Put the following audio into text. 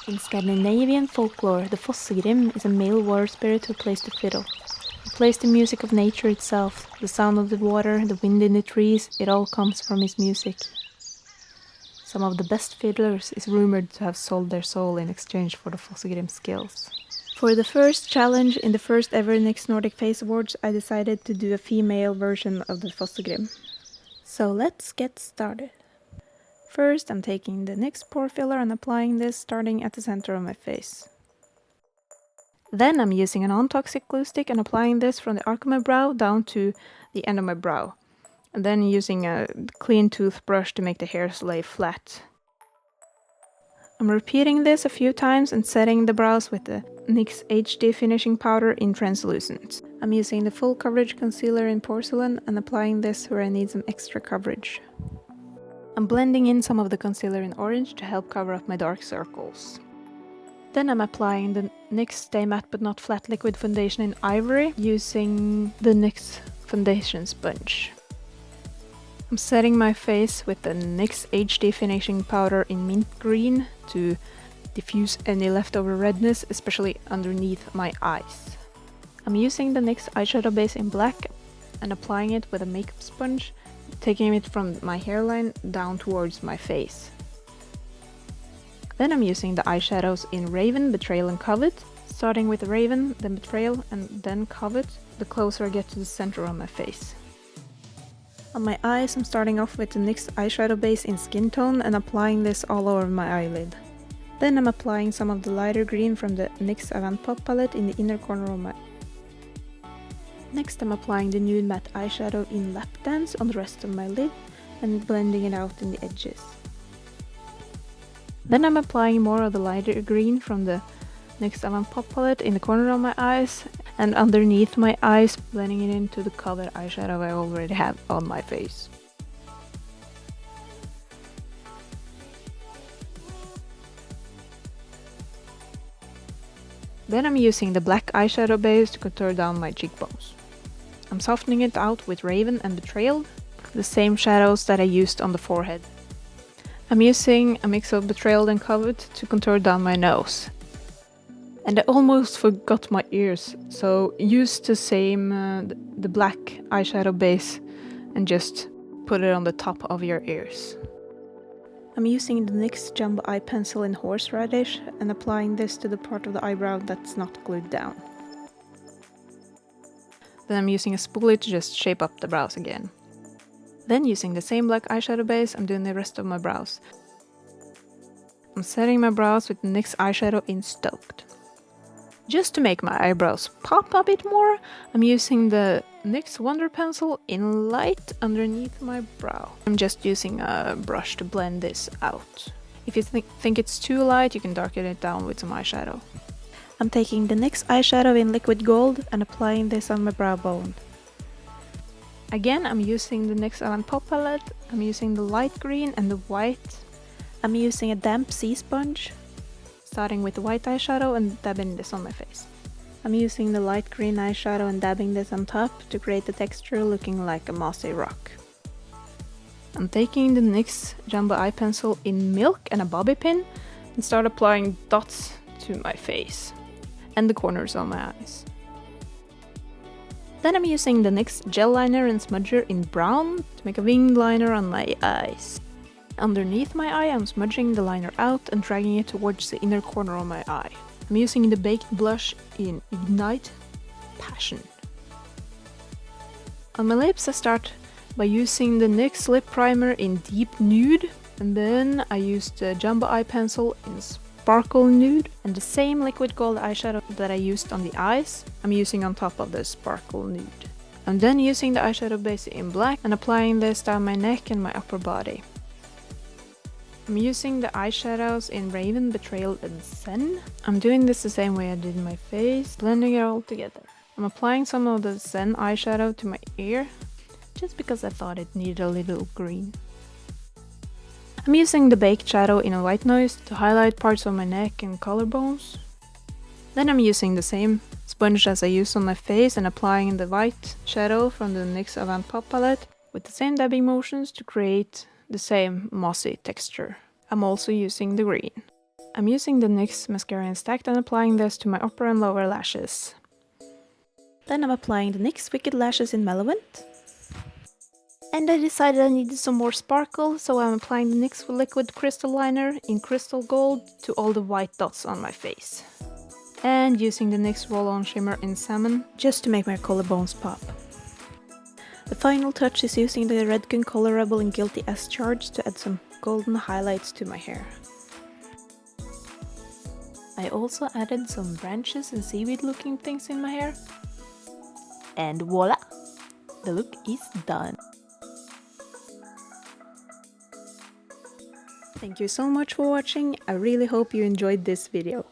In Scandinavian folklore, the Fossegrim is a male war spirit who plays the fiddle. He plays the music of nature itself, the sound of the water, the wind in the trees, it all comes from his music. Some of the best fiddlers is rumored to have sold their soul in exchange for the Fossegrim skills. For the first challenge in the first ever NYX Nordic Face Awards, I decided to do a female version of the Fossegrim. So let's get started. First, I'm taking the NYX pore filler and applying this starting at the center of my face. Then I'm using a non-toxic glue stick and applying this from the arc of my brow down to the end of my brow. And then using a clean toothbrush to make the hairs lay flat. I'm repeating this a few times and setting the brows with the NYX HD finishing powder in translucent. I'm using the full coverage concealer in porcelain and applying this where I need some extra coverage. I'm blending in some of the concealer in orange to help cover up my dark circles. Then I'm applying the NYX Stay Matte But Not Flat Liquid Foundation in Ivory using the NYX Foundation Sponge. I'm setting my face with the NYX HD Finishing Powder in Mint Green to diffuse any leftover redness, especially underneath my eyes. I'm using the NYX eyeshadow base in black and applying it with a makeup sponge, taking it from my hairline down towards my face. Then I'm using the eyeshadows in Raven, Betrayal and Covet, starting with Raven, then Betrayal and then Covet, the closer I get to the center of my face. On my eyes I'm starting off with the NYX eyeshadow base in Skin Tone and applying this all over my eyelid. Then I'm applying some of the lighter green from the NYX Avant Pop palette in the inner corner of my. Next I'm applying the Nude Matte eyeshadow in Lap Dance on the rest of my lid and blending it out in the edges. Then I'm applying more of the lighter green from the NYX Avant Pop palette in the corner of my eyes and underneath my eyes, blending it into the colored eyeshadow I already have on my face. Then I'm using the black eyeshadow base to contour down my cheekbones. I'm softening it out with Raven and Betrayal, the same shadows that I used on the forehead. I'm using a mix of Betrayal and Covet to contour down my nose. And I almost forgot my ears, so use the same, the black eyeshadow base and just put it on the top of your ears. I'm using the NYX Jumbo Eye Pencil in Horseradish and applying this to the part of the eyebrow that's not glued down. Then I'm using a spoolie to just shape up the brows again. Then using the same black eyeshadow base, I'm doing the rest of my brows. I'm setting my brows with NYX eyeshadow in Stoked. Just to make my eyebrows pop a bit more, I'm using the NYX Wonder Pencil in Light underneath my brow. I'm just using a brush to blend this out. If you think it's too light, you can darken it down with some eyeshadow. I'm taking the NYX eyeshadow in Liquid Gold and applying this on my brow bone. Again, I'm using the NYX Avant Pop palette. I'm using the light green and the white. I'm using a damp sea sponge, starting with the white eyeshadow and dabbing this on my face. I'm using the light green eyeshadow and dabbing this on top to create the texture looking like a mossy rock. I'm taking the NYX Jumbo Eye Pencil in Milk and a bobby pin and start applying dots to my face and the corners of my eyes. Then I'm using the NYX Gel Liner and Smudger in Brown to make a winged liner on my eyes. Underneath my eye, I'm smudging the liner out and dragging it towards the inner corner of my eye. I'm using the Baked Blush in Ignite Passion. On my lips, I start by using the NYX Lip Primer in Deep Nude, and then I use the Jumbo Eye Pencil in Sparkle Nude, and the same liquid gold eyeshadow that I used on the eyes, I'm using on top of the Sparkle Nude. I'm then using the eyeshadow base in black and applying this down my neck and my upper body. I'm using the eyeshadows in Raven, Betrayal and Zen. I'm doing this the same way I did my face, blending it all together. I'm applying some of the Zen eyeshadow to my ear, just because I thought it needed a little green. I'm using the Baked Shadow in a White Noise to highlight parts of my neck and collarbones. Then I'm using the same sponge as I used on my face and applying the white shadow from the NYX Avant Pop palette with the same dabbing motions to create the same mossy texture. I'm also using the green. I'm using the NYX mascara in stacked and applying this to my upper and lower lashes. Then I'm applying the NYX Wicked Lashes in Mellowant. And I decided I needed some more sparkle, so I'm applying the NYX Liquid Crystal Liner in Crystal Gold to all the white dots on my face. And using the NYX Roll-On Shimmer in Salmon, just to make my collarbones pop. The final touch is using the Redken Color Rebel in Guilty as Charged to add some golden highlights to my hair. I also added some branches and seaweed looking things in my hair. And voila! The look is done. Thank you so much for watching. I really hope you enjoyed this video.